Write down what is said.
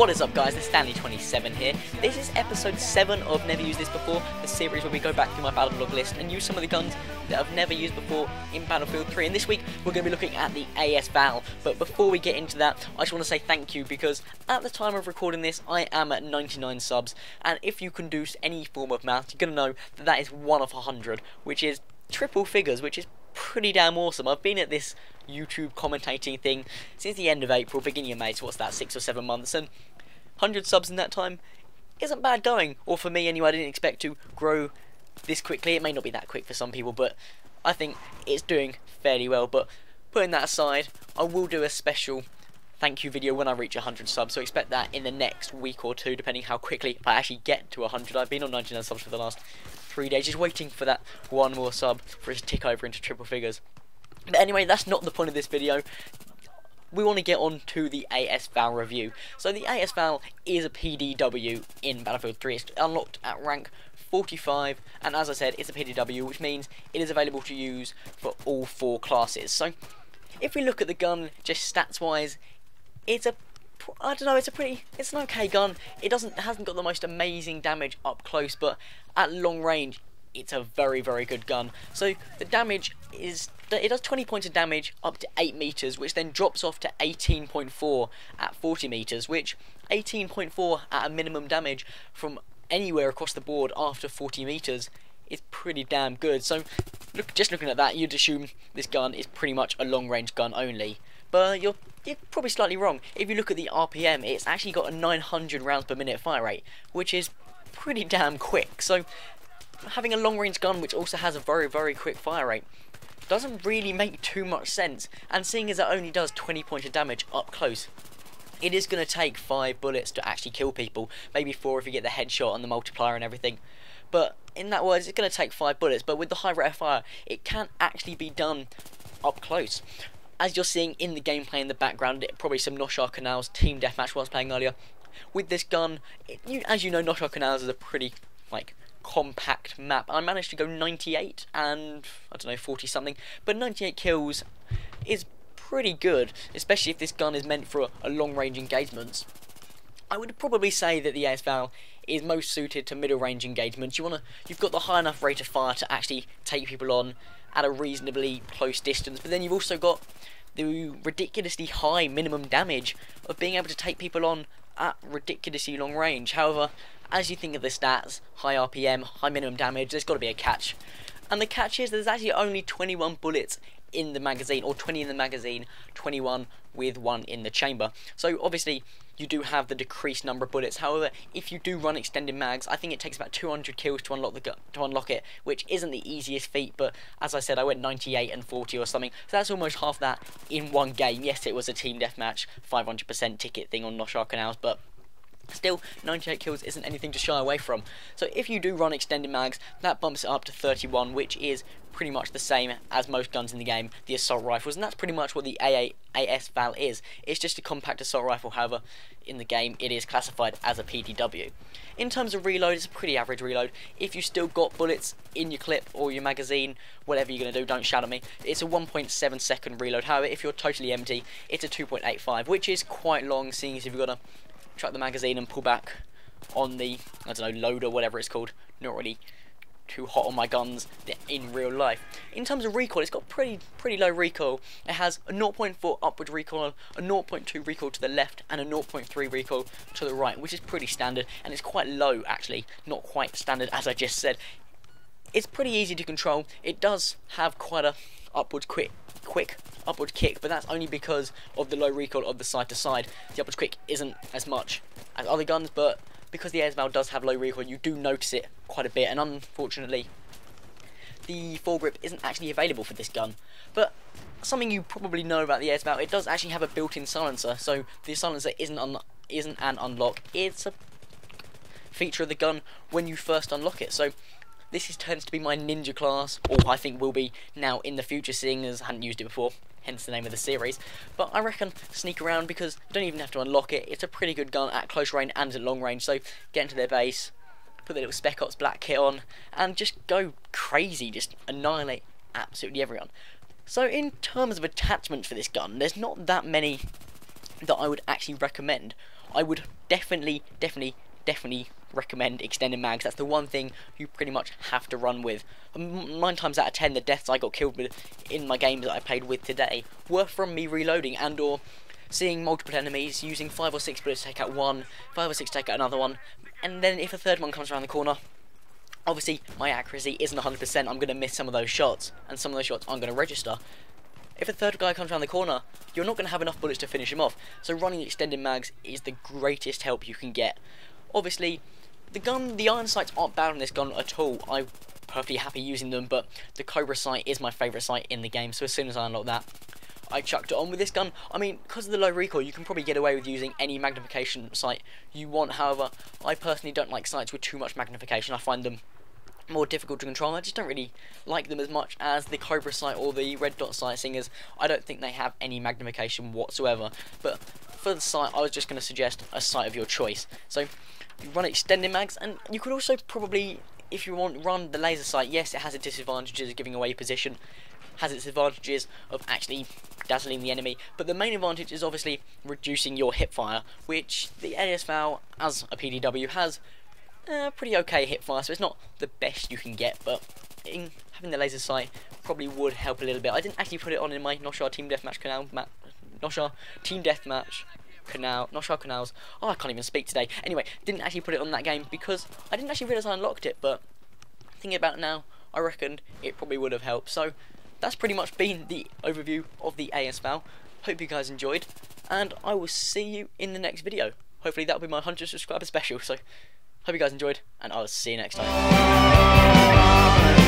What is up, guys? It's Stanley27 here. This is episode 7 of Never Used This Before, the series where we go back through my battle log list and use some of the guns that I've never used before in Battlefield 3. And this week we're going to be looking at the AS Val. But before we get into that, I just want to say thank you, because at the time of recording this I am at 99 subs, and if you can do any form of math, you're going to know that that is 1 of 100, which is triple figures, which is pretty damn awesome. I've been at this YouTube commentating thing since the end of April, beginning of May, so what's that, 6 or 7 months, and 100 subs in that time isn't bad going, or for me anyway. I didn't expect to grow this quickly. It may not be that quick for some people, but I think it's doing fairly well. But putting that aside, I will do a special thank you video when I reach 100 subs, so expect that in the next week or two, depending how quickly I actually get to 100. I've been on 99 subs for the last 3 days, just waiting for that one more sub for it to tick over into triple figures. But anyway, that's not the point of this video. We want to get on to the AS Val review. So the AS Val is a PDW in Battlefield 3. It's unlocked at rank 45, and as I said, it's a PDW, which means it is available to use for all 4 classes. So if we look at the gun just stats wise, it's an okay gun. It hasn't got the most amazing damage up close, but at long range it's a very, very good gun. So the damage is, it does 20 points of damage up to 8 meters, which then drops off to 18.4 at 40 meters, which 18.4 at a minimum damage from anywhere across the board after 40 meters is pretty damn good. So just looking at that, you'd assume this gun is pretty much a long range gun only, but you're probably slightly wrong. If you look at the RPM, it's actually got a 900 rounds per minute fire rate, which is pretty damn quick. So having a long range gun which also has a very, very quick fire rate doesn't really make too much sense, and seeing as it only does 20 points of damage up close, it is going to take 5 bullets to actually kill people, maybe 4 if you get the headshot and the multiplier and everything. But in that words, it's going to take 5 bullets, but with the high rate of fire, it can actually be done up close. As you're seeing in the gameplay in the background, probably some Noshar Canals team deathmatch I was playing earlier. With this gun, as you know, Noshar Canals is a pretty compact map. I managed to go 98 and I don't know, 40 something, but 98 kills is pretty good, especially if this gun is meant for a long range engagements. I would probably say that the AS Val is most suited to middle range engagements. You've got the high enough rate of fire to actually take people on at a reasonably close distance, but then you've also got the ridiculously high minimum damage of being able to take people on at ridiculously long range. However, as you think of the stats, high RPM, high minimum damage, there's got to be a catch. And the catch is there's actually only 21 bullets in the magazine, or 20 in the magazine, 21 with 1 in the chamber. So obviously you do have the decreased number of bullets. However, if you do run extended mags, I think it takes about 200 kills to unlock it, which isn't the easiest feat. But as I said, I went 98 and 40 or something, so that's almost half that in one game. Yes, it was a team deathmatch 500% ticket thing on Noshar Canals, but still, 98 kills isn't anything to shy away from. So if you do run extended mags, that bumps it up to 31, which is pretty much the same as most guns in the game, the assault rifles, and that's pretty much what the AS Val is. It's just a compact assault rifle. However, in the game it is classified as a PDW. In terms of reload, it's a pretty average reload. If you still got bullets in your clip or your magazine, whatever you're going to do, don't shout at me, it's a 1.7 second reload. However, if you're totally empty, it's a 2.85, which is quite long, seeing as if you've got to chuck the magazine and pull back on the, I don't know, loader, whatever it's called. Not really too hot on my guns in real life. In terms of recoil, it's got pretty low recoil. It has a 0.4 upward recoil, a 0.2 recoil to the left, and a 0.3 recoil to the right, which is pretty standard, and it's quite low actually, not quite standard as I just said. It's pretty easy to control. It does have quite a quick upward kick, but that's only because of the low recoil of the side to side. The upward quick isn't as much as other guns, but because the AS Val does have low recoil, you do notice it quite a bit, and unfortunately the foregrip isn't actually available for this gun. But something you probably know about the AS Val, it does actually have a built-in silencer, so the silencer isn't an unlock, it's a feature of the gun when you first unlock it. So this tends to be my ninja class, or I think will be now in the future, seeing as I hadn't used it before, hence the name of the series. But I reckon sneak around, because you don't even have to unlock it. It's a pretty good gun at close range and at long range. So get into their base, put the little Spec Ops black kit on, and just go crazy, just annihilate absolutely everyone. So in terms of attachments for this gun, there's not that many that I would actually recommend. I would definitely recommend extended mags. That's the one thing you pretty much have to run with. 9 times out of 10 the deaths I got killed with in my games that I played with today were from me reloading and or seeing multiple enemies, using 5 or 6 bullets to take out one, 5 or 6 to take out another one, and then if a third one comes around the corner, obviously my accuracy isn't 100%, I'm going to miss some of those shots, and some of those shots aren't going to register. If a third guy comes around the corner, you're not going to have enough bullets to finish him off, so running extended mags is the greatest help you can get. Obviously, the iron sights aren't bad on this gun at all. I'm perfectly happy using them, but the Cobra sight is my favourite sight in the game, so as soon as I unlock that, I chucked it on with this gun. I mean, because of the low recoil, you can probably get away with using any magnification sight you want. However, I personally don't like sights with too much magnification. I find them more difficult to control. I just don't really like them as much as the Cobra sight or the red dot sight, seeing as I don't think they have any magnification whatsoever. But for the sight, I was just going to suggest a sight of your choice. So you run extended mags, and you could also probably, if you want, run the laser sight. Yes, it has its disadvantages of giving away position, has its advantages of actually dazzling the enemy, but the main advantage is obviously reducing your hip fire, which the AS Val, as a PDW, has pretty okay hip fire, so it's not the best you can get, but having the laser sight probably would help a little bit. I didn't actually put it on in my Nosha Team Deathmatch Canals. Oh, I can't even speak today. Anyway, didn't actually put it on that game because I didn't actually realise I unlocked it, but thinking about it now, I reckon it probably would have helped. So that's pretty much been the overview of the AS Val. Hope you guys enjoyed, and I will see you in the next video. Hopefully that'll be my 100 subscriber special, so hope you guys enjoyed, and I'll see you next time.